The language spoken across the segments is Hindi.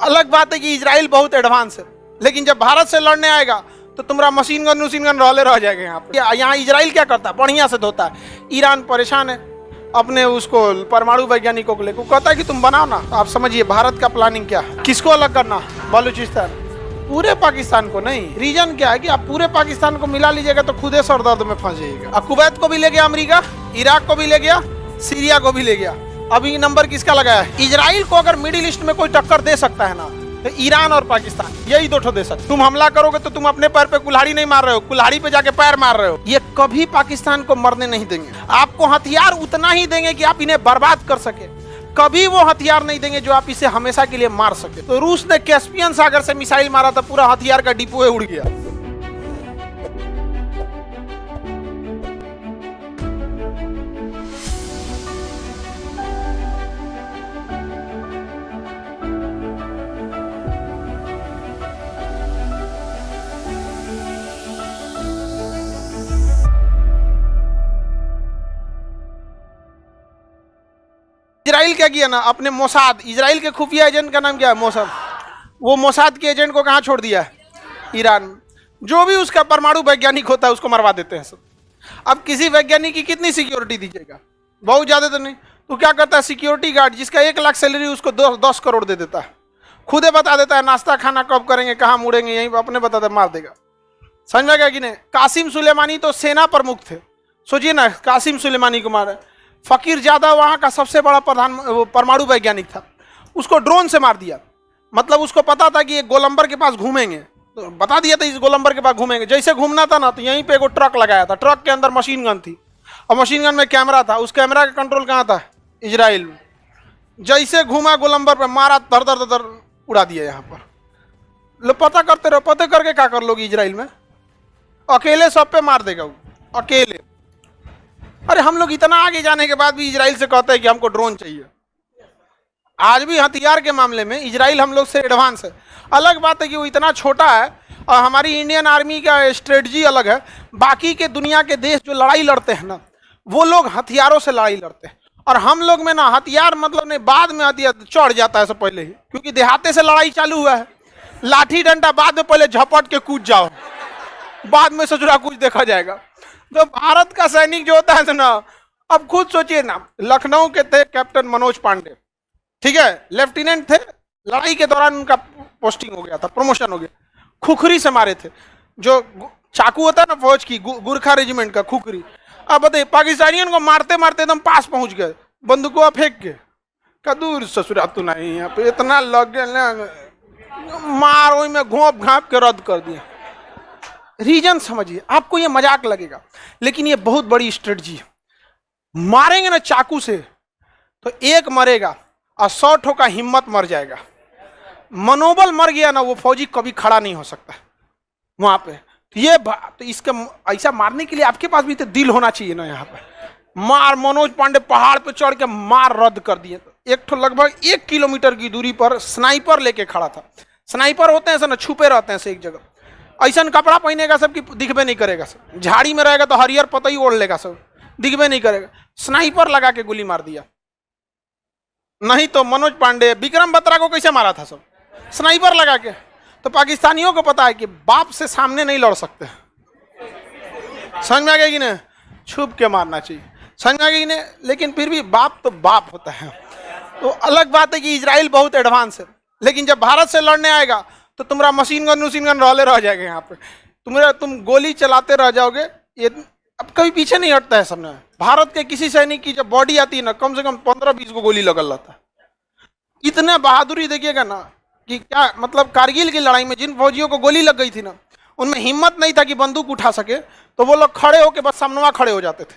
अलग बात है कि इजराइल बहुत एडवांस है, लेकिन जब भारत से लड़ने आएगा तो तुम्हारा मशीन गन रोले रह जाएगा। यहाँ पे यहाँ इजराइल क्या करता है, बढ़िया से धोता है। ईरान परेशान है अपने उसको परमाणु वैज्ञानिकों को लेकर, कहता है कि तुम बनाओ ना। तो आप समझिए भारत का प्लानिंग क्या है, किसको अलग करना, बलूचिस्तान, पूरे पाकिस्तान को नहीं। रीजन क्या है कि आप पूरे पाकिस्तान को मिला लीजिएगा तो खुदे सर दर्द में फंस जाइएगा। कुवैत को भी ले गया अमेरिका, इराक को भी ले गया, सीरिया को भी ले गया। अभी नंबर किसका लगाया है? इजराइल को अगर मिडिल ईस्ट में कोई टक्कर दे सकता है ना तो ईरान और पाकिस्तान, यही दो ठो दे सकते। तुम हमला करोगे तो तुम अपने पैर पे कुल्हाड़ी नहीं मार रहे हो, कुल्हाड़ी पे जाके पैर मार रहे हो। ये कभी पाकिस्तान को मरने नहीं देंगे। आपको हथियार उतना ही देंगे कि आप इन्हें बर्बाद कर सके, कभी वो हथियार नहीं देंगे जो आप इसे हमेशा के लिए मार सके। तो रूस ने कैस्पियन सागर से मिसाइल मारा था, पूरा हथियार का डिपो उड़ गया। इजराइल क्या किया ना, अपने मोसाद, इजराइल के खुफिया एजेंट का नाम क्या है, मोसाद, वो मोसाद के एजेंट को कहाँ छोड़ दिया है? ईरान। जो भी उसका परमाणु वैज्ञानिक होता है उसको मरवा देते हैं सब। अब किसी वैज्ञानिक की कितनी सिक्योरिटी दीजिएगा? बहुत ज्यादा तो नहीं। तो क्या करता है, सिक्योरिटी गार्ड जिसका 1 लाख सैलरी उसको 10 करोड़ दे देता है, खुदे बता देता है नाश्ता खाना कब करेंगे, कहाँ मुड़ेंगे, यहीं अपने बताते मार देगा। समझ में गया कि नहीं? कासिम सुलेमानी तो सेना प्रमुख थे, सोचिए ना, कासिम सुलेमानी को मारा। फकीर ज्यादा वहां का सबसे बड़ा परमाणु वैज्ञानिक था, उसको ड्रोन से मार दिया। मतलब उसको पता था कि ये गोलंबर के पास घूमेंगे, तो बता दिया था इस गोलंबर के पास घूमेंगे। जैसे घूमना था ना तो यहीं पे एगो ट्रक लगाया था, ट्रक के अंदर मशीन गन थी और मशीन गन में कैमरा था। उस कैमरा का कंट्रोल कहाँ था? इजराइल में। जैसे घूमा गोलंबर पे मारा, धर धर धर उड़ा दिया। यहाँ पर लो पता करते रहो, पता करके क्या कर लोगे इजराइल में? अकेले सब पे मार देगा वो, अकेले। अरे हम लोग इतना आगे जाने के बाद भी इजराइल से कहते हैं कि हमको ड्रोन चाहिए। आज भी हथियार के मामले में इजराइल हम लोग से एडवांस है। अलग बात है कि वो इतना छोटा है और हमारी इंडियन आर्मी का स्ट्रेटजी अलग है। बाकी के दुनिया के देश जो लड़ाई लड़ते हैं ना, वो लोग हथियारों से लड़ाई लड़ते हैं, और हम लोग में ना हथियार मतलब नहीं, बाद में हथियार चढ़ जाता है सब पहले ही, क्योंकि देहाते से लड़ाई चालू हुआ है। लाठी डंडा बाद में, पहले झपट के कूद जाओ, बाद में ससुरा कुछ देखा जाएगा। तो भारत का सैनिक जो होता है ना, अब खुद सोचिए ना, लखनऊ के थे कैप्टन मनोज पांडे, ठीक है, लेफ्टिनेंट थे। लड़ाई के दौरान उनका पोस्टिंग हो गया था, प्रमोशन हो गया। खुखरी से मारे थे, जो चाकू होता है ना फौज की, गुरखा रेजिमेंट का खुखरी। अब बताइए, पाकिस्तानियों को मारते मारते एकदम पास पहुंच गए, बंदूकों फेंक के, कदूर ससुरा तू नहीं, यहाँ पे इतना लग गया, मार वही में घोंप घाप के रद्द कर दिया। रीजन समझिए, आपको ये मजाक लगेगा लेकिन ये बहुत बड़ी स्ट्रेटजी है। मारेंगे ना चाकू से तो एक मरेगा और 100 ठो का हिम्मत मर जाएगा। मनोबल मर गया ना, वो फौजी कभी खड़ा नहीं हो सकता वहां पे। तो इसका ऐसा मारने के लिए आपके पास भी तो दिल होना चाहिए ना। यहाँ पे मार, मनोज पांडे पहाड़ पे चढ़ के मार रद्द कर दिए। एक ठो लगभग 1 किलोमीटर की दूरी पर स्नाइपर लेके खड़ा था। स्नाइपर होते हैं सर ना, छुपे रहते हैं से एक जगह, ऐसा कपड़ा पहनेगा सब कि दिखबे नहीं करेगा सब। झाड़ी में रहेगा तो हरियर पतई ओढ़ लेगा सब, दिखबे नहीं करेगा। स्नाइपर लगा के गोली मार दिया। नहीं तो मनोज पांडे, विक्रम बत्रा को कैसे मारा था सब? स्नाइपर लगा के। तो पाकिस्तानियों को पता है कि बाप से सामने नहीं लड़ सकते। समझ में आ गया कि नहीं? छुप के मारना चाहिए। समझ में आ गया कि नहीं? लेकिन फिर भी बाप तो बाप होता है। तो अलग बात है कि इजराइल बहुत एडवांस है, लेकिन जब भारत से लड़ने आएगा तो तुम्हारा मशीन गन रोले रह जाएगा। यहाँ पे तुम गोली चलाते रह जाओगे। ये अब कभी पीछे नहीं हटता है सबने। भारत के किसी सैनिक की जब बॉडी आती है ना, कम से कम 15-20 को गोली लगल रहता है। इतने बहादुरी देखिएगा ना कि क्या मतलब, कारगिल की लड़ाई में जिन फौजियों को गोली लग गई थी ना, उनमें हिम्मत नहीं था कि बंदूक उठा सके, तो वो लोग खड़े होकर बस सामने खड़े हो जाते थे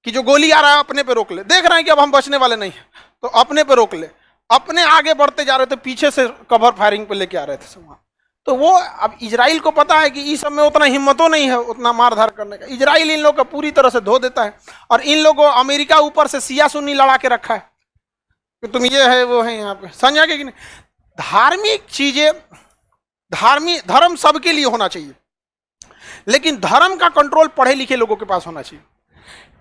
कि जो गोली आ रहा है अपने पे रोक ले। देख रहे हैं कि अब हम बचने वाले नहीं हैं तो अपने पे रोक ले। अपने आगे बढ़ते जा रहे थे, पीछे से कवर फायरिंग पे लेके आ रहे थे सब। तो वो अब इजराइल को पता है कि इस सब में उतना हिम्मतों नहीं है उतना मारधार करने का। इजराइल इन लोग का पूरी तरह से धो देता है, और इन लोगों अमेरिका ऊपर से सिया सुन्नी लड़ा के रखा है कि तुम ये है वो है। यहाँ पे समझा कि नहीं? धार्मिक चीजें, धर्म सबके लिए होना चाहिए, लेकिन धर्म का कंट्रोल पढ़े लिखे लोगों के पास होना चाहिए।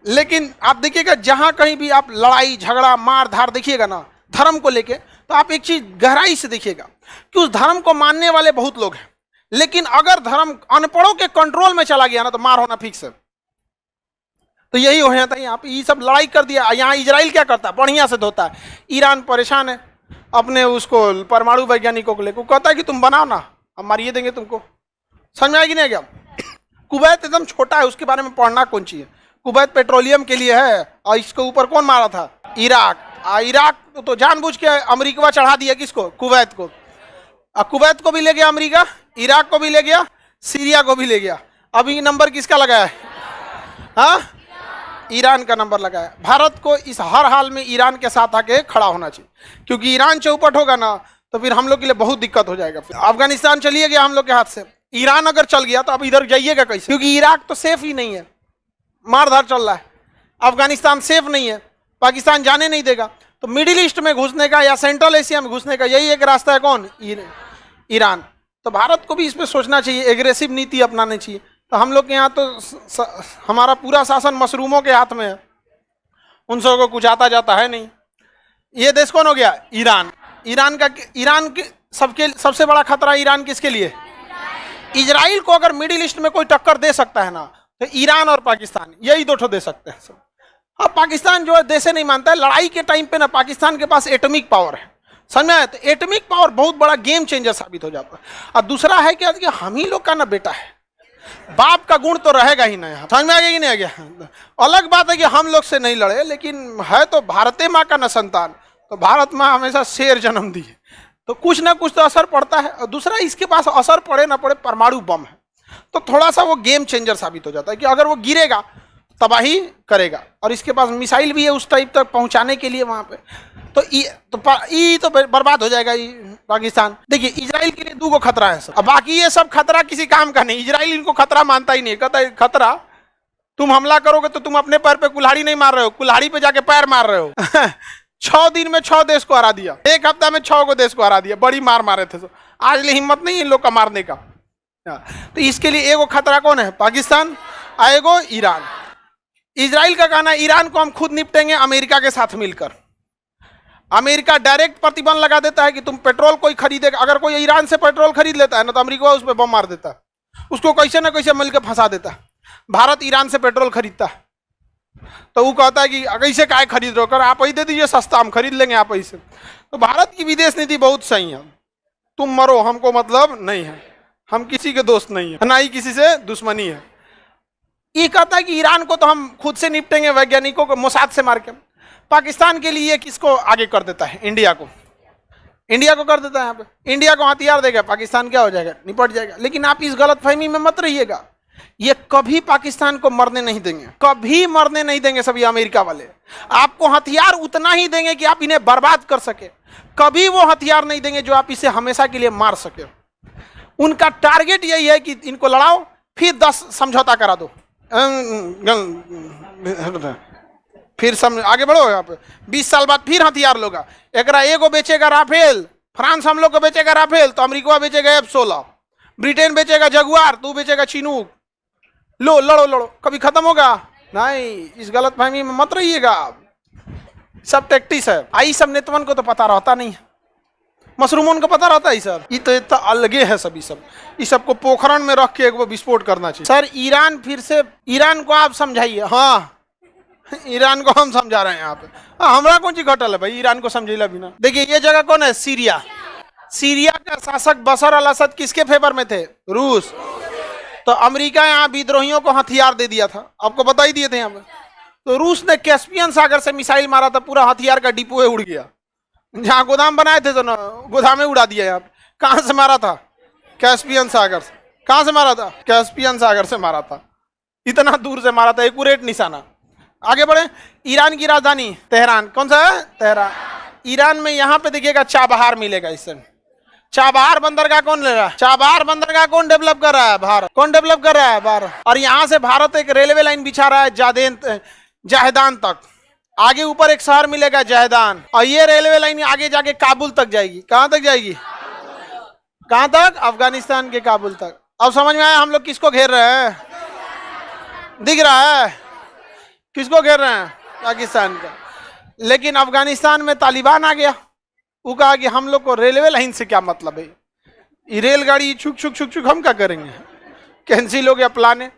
लेकिन आप देखिएगा, जहां कहीं भी आप लड़ाई झगड़ा मार धार देखिएगा ना धर्म को लेके, तो आप एक चीज गहराई से देखिएगा, कि उस धर्म को मानने वाले बहुत लोग हैं, लेकिन अगर धर्म अनपढ़ों के कंट्रोल में चला गया ना तो मार होना फिक्स है। तो यही हो जाता है यहाँ पे, ये सब लड़ाई कर दिया। यहाँ इजराइल क्या करता है, बढ़िया से धोता है। ईरान परेशान है अपने उसको परमाणु वैज्ञानिकों को लेकर, कहता है कि तुम बनाओ ना, हम मारिए देंगे तुमको। समझ में आएगी नहीं क्या? कुवैत एकदम छोटा है, उसके बारे में पढ़ना कौन चाहिए। कुवैत पेट्रोलियम के लिए है, और इसके ऊपर कौन मारा था? इराक। इराक तो जानबूझ के अमेरिका चढ़ा दिया किसको? कुवैत को। कुवैत को भी ले गया अमेरिका, इराक को भी ले गया, सीरिया को भी ले गया। अभी नंबर किसका लगाया है? हाँ, ईरान का नंबर लगाया। भारत को इस हर हाल में ईरान के साथ आके खड़ा होना चाहिए, क्योंकि ईरान चौपट होगा ना तो फिर हम लोग के लिए बहुत दिक्कत हो जाएगा। फिर अफगानिस्तान चलिए गया हम लोग के हाथ से, ईरान अगर चल गया तो अब इधर जाइएगा कैसे? क्योंकि इराक तो सेफ ही नहीं है, मारधार चल रहा है। अफगानिस्तान सेफ नहीं है, पाकिस्तान जाने नहीं देगा। तो मिडिल ईस्ट में घुसने का या सेंट्रल एशिया में घुसने का यही एक रास्ता है, कौन? ईरान। तो भारत को भी इस पर सोचना चाहिए, एग्रेसिव नीति अपनानी चाहिए। तो हम लोग के यहाँ तो हमारा पूरा शासन मशरूमों के हाथ में है, उन सबको कुछ आता जाता है नहीं। ये देश कौन हो गया? ईरान। ईरान के सबसे बड़ा खतरा ईरान किसके लिए? इजराइल को अगर मिडिल ईस्ट में कोई टक्कर दे सकता है ना तो ईरान और पाकिस्तान, यही दो ठो दे सकते हैं सब। अब पाकिस्तान जो है देशे नहीं मानता है। लड़ाई के टाइम पे ना पाकिस्तान के पास एटॉमिक पावर है, समझ में आया? तो एटॉमिक पावर बहुत बड़ा गेम चेंजर साबित हो जाता है। और दूसरा है कि हम ही लोग का ना बेटा है, बाप का गुण तो रहेगा ही ना यहाँ। समझ में आ गया कि नहीं आ गया? अलग बात है कि हम लोग से नहीं लड़े, लेकिन है तो भारते माँ का न संतान, तो भारत माँ हमेशा शेर जन्म दी है, तो कुछ ना कुछ तो असर पड़ता है। और दूसरा, इसके पास असर पड़े ना पड़े परमाणु बम है, तो थोड़ा सा वो गेम चेंजर साबित हो जाता है कि अगर वो गिरेगा तबाही करेगा। और इसके पास मिसाइल भी है उस टाइप तक पहुंचाने के लिए वहां पे, तो बर्बाद हो जाएगा पाकिस्तान। देखिए, इजराइल के लिए दो को खतरा है सर, अब बाकी ये सब खतरा किसी काम का नहीं। इजराइल इनको खतरा मानता ही नहीं, कहता है खतरा तुम हमला करोगे तो तुम अपने पैर पे कुल्हाड़ी नहीं मार रहे हो, कुल्हाड़ी पे जाके पैर मार रहे हो। 6 दिन में 6 देश को हरा दिया, 1 हफ्ता में 6 को देश को हरा दिया, बड़ी मार मारे थे। तो आज लिए हिम्मत नहीं इन लोग का मारने का। तो इसके लिए एगो खतरा कौन है? पाकिस्तान, एगो ईरान। इजराइल का कहना है ईरान को हम खुद निपटेंगे अमेरिका के साथ मिलकर। अमेरिका डायरेक्ट प्रतिबंध लगा देता है कि तुम पेट्रोल कोई खरीदेगा, अगर कोई ईरान से पेट्रोल खरीद लेता है ना तो अमेरिका उस पर बम मार देता है, उसको कैसे ना कैसे मिलकर फंसा देता है। भारत ईरान से पेट्रोल खरीदता है तो वो कहता है कि कैसे काय खरीद रहे हो, कर आप ही दे दीजिए सस्ता, हम खरीद लेंगे आप ही से। तो भारत की विदेश नीति बहुत सही है, तुम मरो हमको मतलब नहीं है, हम किसी के दोस्त नहीं है, ना ही किसी से दुश्मनी है। ये कहता है कि ईरान को तो हम खुद से निपटेंगे, वैज्ञानिकों को मोसाद से मार के। पाकिस्तान के लिए किसको आगे कर देता है? इंडिया को। इंडिया को कर देता है यहाँ पे, इंडिया को हथियार देगा, पाकिस्तान क्या हो जाएगा? निपट जाएगा। लेकिन आप इस गलतफहमी में मत रहिएगा, ये कभी पाकिस्तान को मरने नहीं देंगे, कभी मरने नहीं देंगे। सभी अमेरिका वाले आपको हथियार उतना ही देंगे कि आप इन्हें बर्बाद कर सके, कभी वो हथियार नहीं देंगे जो आप इसे हमेशा के लिए मार सके। उनका टारगेट यही है कि इनको लड़ाओ, फिर 10 समझौता करा दो, फिर आगे बढ़ो। यहाँ पे 20 साल बाद फिर हथियार लोगा, एकरा एगो बेचेगा राफेल, फ्रांस हम लोग को बेचेगा राफेल, तो अमेरिका बेचेगा F-16, ब्रिटेन बेचेगा जगुआर, तू बेचेगा चिनूक। लो लड़ो लड़ो, कभी खत्म होगा नहीं। इस गलतफहमी में मत रहिएगा, सब टैक्टिस है। आई सब नेतवन को तो पता रहता नहीं है, मशरूमों को पता रहता है सर, ये तो इतना अलगे है सभी सब। इस सबको पोखरण में रख के एक विस्फोट करना चाहिए। सर ईरान फिर से, ईरान को आप समझाइए। हाँ, ईरान को हम समझा रहे हैं यहाँ पे। हमारा कौन सी घटल है भाई ईरान को समझेला बिना। देखिए ये जगह कौन है? सीरिया। सीरिया का शासक बशर अल असद किसके फेवर में थे? रूस। तो अमेरिका यहाँ विद्रोहियों को हथियार दे दिया था, आपको बता ही दिए थे यहाँ पे। तो रूस ने कैस्पियन सागर से मिसाइल मारा था, पूरा हथियार का डिपो उड़ गया। जहाँ गोदाम बनाए थे तो ना गोदामे उड़ा दिया यहाँ पे। कहाँ से मारा था? कैस्पियन सागर से। कहाँ से मारा था? कैस्पियन सागर से मारा था, इतना दूर से मारा था, एक्यूरेट निशाना। आगे बढ़े, ईरान की राजधानी तेहरान। कौन सा है? तेहरान। ईरान में यहाँ पे देखिएगा चाबहार मिलेगा। इससे चाबहार बंदरगाह कौन ले रहा है? चाबहार बंदरगाह कौन डेवलप कर रहा है? भारत। कौन डेवलप कर रहा है? भारत। और यहाँ से भारत एक रेलवे लाइन बिछा रहा है जहेदान तक। आगे ऊपर एक शहर मिलेगा जहेदान, और ये रेलवे लाइन आगे जाके काबुल तक जाएगी। कहाँ तक जाएगी? कहाँ तक? अफगानिस्तान के काबुल तक। अब समझ में आया हम लोग किसको घेर रहे हैं? दिख रहा है किसको घेर रहे हैं? पाकिस्तान का। लेकिन अफगानिस्तान में तालिबान आ गया, वो कहा कि हम लोग को रेलवे लाइन से क्या मतलब है, ये रेलगाड़ी छुक छुक छुक छुक हम क्या करेंगे, कैंसिल हो गया प्लान है।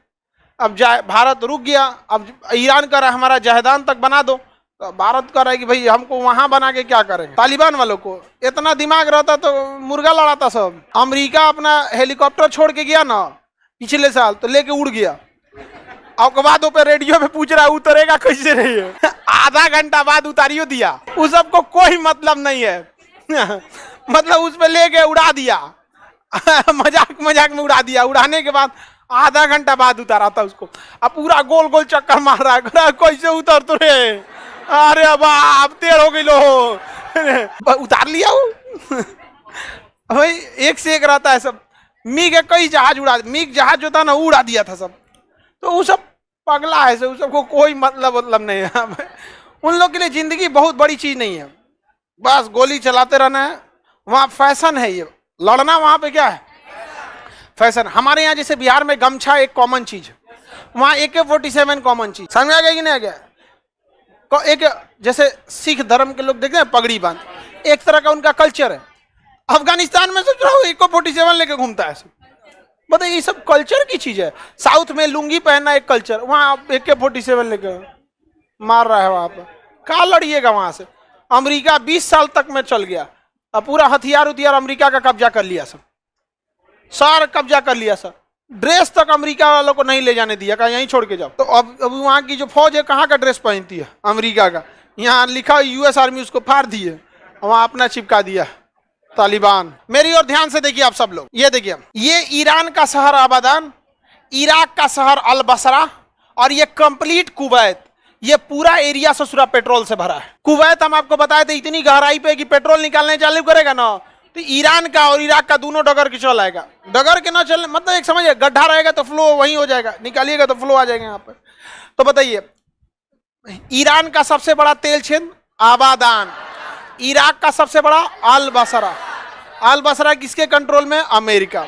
अब भारत रुक गया, अब ईरान कर रहा है हमारा जहेदान तक बना दो, तो भारत कर रहा है कि भाई हमको वहां बना के क्या करेंगे। तालिबान वालों को इतना दिमाग रहता तो मुर्गा लड़ाता सब। अमेरिका अपना हेलीकॉप्टर छोड़ के गया ना पिछले साल, तो लेके उड़ गया। अब बाद पे रेडियो पे पूछ रहा है उतरेगा कैसे रही है आधा घंटा बाद उतारियो दिया, उस सबको कोई मतलब नहीं है मतलब उस पे लेके उड़ा दिया मजाक मजाक में उड़ा दिया। उड़ाने के बाद आधा घंटा बाद उतारा था उसको। अब पूरा गोल गोल चक्कर मार रहा है, कैसे उतर तो रे, अरे बाप टेढ़ हो गई लो उतार लिया वो भाई एक से एक रहता है सब। मिग कई जहाज उड़ा, मिग जहाज जो था ना उड़ा दिया था सब। तो वो सब पगला है, उस सबको कोई मतलब नहीं है उन लोग के लिए जिंदगी बहुत बड़ी चीज नहीं है, बस गोली चलाते रहना है। वहाँ फैशन है, ये लड़ना वहाँ पे क्या है फैशन। हमारे यहाँ जैसे बिहार में गमछा एक कॉमन चीज है, वहाँ AK-47 कॉमन चीज। समझ आ गया कि नहीं आ गया। एक जैसे सिख धर्म के लोग देखते हैं पगड़ी बांध, एक तरह का उनका कल्चर है। अफगानिस्तान में सोच रहा हूँ AK-47 लेके घूमता है सब। बताइए ये सब कल्चर की चीज है। साउथ में लुंगी पहनना एक कल्चर, वहाँ AK-47 लेके मार रहा है। वहां पर कहाँ लड़िएगा वहां से। अमेरिका 20 साल तक में चल गया, अब पूरा हथियार उथियार अमेरिका का कब्जा कर लिया सब, सारा कब्जा कर लिया सब। ड्रेस तक अमेरिका वालों को नहीं ले जाने दिया, कहा यहीं छोड़ के जाओ। तो अब वहाँ की जो फौज है कहाँ का ड्रेस पहनती है अमेरिका का, यहाँ लिखा US आर्मी उसको फाड़ दिए, वहां अपना चिपका दिया तालिबान। मेरी ओर ध्यान से देखिए आप सब लोग, ये देखिए ये ईरान का शहर आबादान, इराक का शहर अल बसरा, और ये कंप्लीट कुवैत, ये पूरा एरिया ससुरा पेट्रोल से भरा है। कुवैत हम आपको बताए थे इतनी गहराई पे कि पेट्रोल निकालने चालू करेगा ना तो ईरान का और इराक का दोनों डगर के चल आएगा। डगर के ना चलने मतलब एक समझिए, गड्ढा रहेगा तो फ्लो वहीं हो जाएगा, निकालिएगा तो फ्लो आ जाएगा यहाँ पे। तो बताइए ईरान का सबसे बड़ा तेल क्षेत्र आबादान, इराक का सबसे बड़ा अल बसरा। अल बसरा किसके कंट्रोल में, अमेरिका।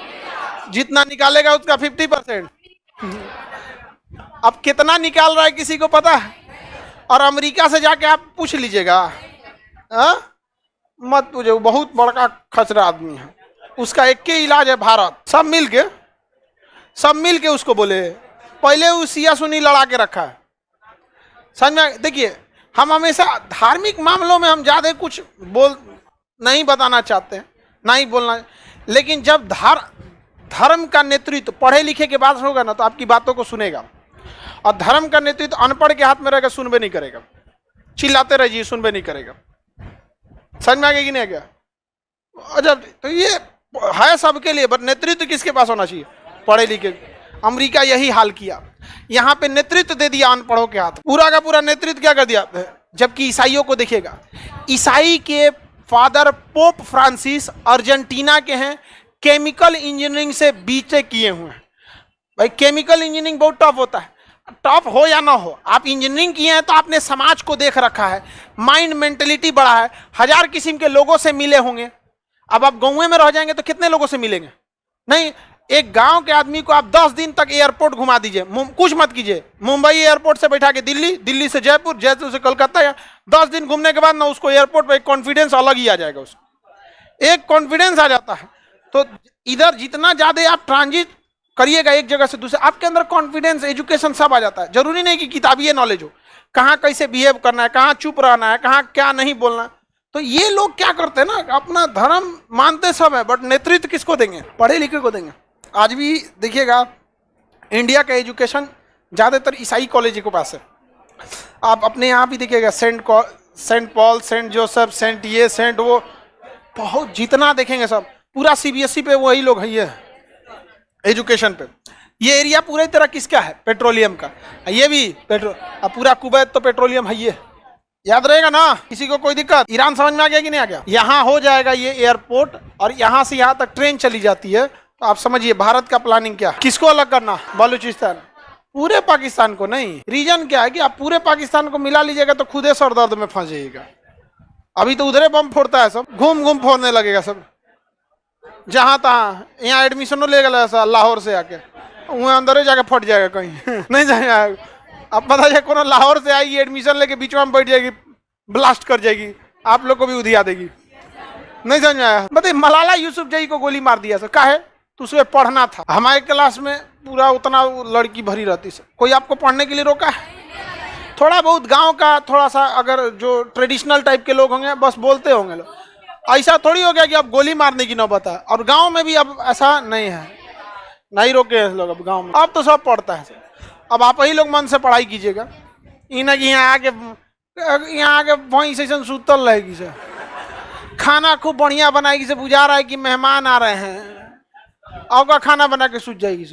जितना निकालेगा उसका 50%। अब कितना निकाल रहा है किसी को पता है, और अमेरिका से जाके आप पूछ लीजिएगा, मत पूछो, बहुत बड़का खचरा आदमी है, उसका एक ही इलाज है भारत। सब मिल के उसको बोले, पहले वो सिया सुनी लड़ा के रखा है। समझ में। देखिए हम हमेशा धार्मिक मामलों में हम ज्यादा कुछ नहीं बताना चाहते हैं, नहीं बोलना, लेकिन जब धर्म का नेतृत्व पढ़े लिखे के बाद होगा ना तो आपकी बातों को सुनेगा, और धर्म का नेतृत्व अनपढ़ के हाथ में रहेगा, सुनबे नहीं करेगा, चिल्लाते रहिए सुनबे नहीं करेगा। समझ में आ गया कि नहीं आ गया। अच्छा तो ये है सबके लिए, बट नेतृत्व किसके पास होना चाहिए, पढ़े लिखे। अमेरिका यही हाल किया, यहाँ पे नेतृत्व दे दिया अनपढ़ों के हाथ, पूरा का पूरा नेतृत्व क्या कर दिया। जबकि ईसाइयों को देखिएगा, ईसाई के फादर पोप फ्रांसिस अर्जेंटीना के हैं, केमिकल इंजीनियरिंग से बीटेक किए हुए हैं। भाई केमिकल इंजीनियरिंग बहुत टफ होता है, टफ हो या ना हो, आप इंजीनियरिंग किए हैं तो आपने समाज को देख रखा है, माइंड मेंटेलिटी बड़ा है, 1000 किस्म के लोगों से मिले होंगे। अब आप गाँव में रह जाएंगे तो कितने लोगों से मिलेंगे, नहीं। एक गांव के आदमी को आप 10 दिन तक एयरपोर्ट घुमा दीजिए, कुछ मत कीजिए, मुंबई एयरपोर्ट से बैठा के दिल्ली, दिल्ली से जयपुर, जयपुर से कलकत्ता, या 10 दिन घूमने के बाद ना उसको एयरपोर्ट पे एक कॉन्फिडेंस अलग ही आ जाएगा, उसको एक कॉन्फिडेंस आ जाता है। तो इधर जितना ज्यादा आप ट्रांजिट करिएगा एक जगह से दूसरे, आपके अंदर कॉन्फिडेंस, एजुकेशन सब आ जाता है। जरूरी नहीं कि किताबी नॉलेज हो, कहाँ कैसे बिहेव करना है, कहाँ चुप रहना है, कहाँ क्या नहीं बोलना। तो ये लोग क्या करते हैं ना, अपना धर्म मानते सब है, बट नेतृत्व किसको देंगे, पढ़े लिखे को देंगे। आज भी देखिएगा इंडिया का एजुकेशन ज़्यादातर ईसाई कॉलेज के पास है। आप अपने यहाँ भी देखिएगा Saint Paul, Saint Joseph, Saint वो, बहुत जितना देखेंगे सब पूरा CBSE पे वही लोग है ये एजुकेशन पे। ये एरिया पूरी तरह किसका है, पेट्रोलियम का, ये भी पेट्रोल, अब पूरा कुवैत तो पेट्रोलियम है, ये याद रहेगा ना, किसी को कोई दिक्कत। ईरान समझ में आ गया कि नहीं आ गया। यहाँ हो जाएगा ये एयरपोर्ट, और यहाँ से यहाँ तक ट्रेन चली जाती है। तो आप समझिए भारत का प्लानिंग क्या, किसको अलग करना, बलूचिस्तान, पूरे पाकिस्तान को नहीं। रीजन क्या है कि आप पूरे पाकिस्तान को मिला लीजिएगा तो खुदे सर दर्द में फंस जाइएगा। अभी तो उधरे बम फोड़ता है सब, घूम घूम फोड़ने लगेगा सब, जहां तहाँ। यहाँ एडमिशनों ले गया लाहौर से आके, वहाँ अंदर जाके फट जाएगा कहीं नहीं जाएगा। अब पता है कौन लाहौर से आएगी, एडमिशन लेके बीच में बैठ जाएगी, ब्लास्ट कर जाएगी, आप लोग को भी उधिया देगी। नहीं समझ में आया? बताइए, मलाला यूसुफजई को गोली मार दिया सर, काहे? तो उसमें पढ़ना था। हमारे क्लास में पूरा उतना लड़की भरी रहती सर, कोई आपको पढ़ने के लिए रोका है? थोड़ा बहुत गांव का थोड़ा सा अगर जो ट्रेडिशनल टाइप के लोग होंगे बस बोलते होंगे लोग, ऐसा थोड़ी हो गया कि अब गोली मारने की नौबत है। और गांव में भी अब ऐसा नहीं है, नहीं रोके हैं लोग अब गांव में, अब तो सब पढ़ता है सर। अब आप ही लोग मन से पढ़ाई कीजिएगा, इन्हें कि यहाँ आके वहीं से सुतल रहेगी सर, खाना खूब बढ़िया बनाएगी से, बुझा रहा है कि मेहमान आ रहे हैं, आपका खाना बना के सूझ जाएगी।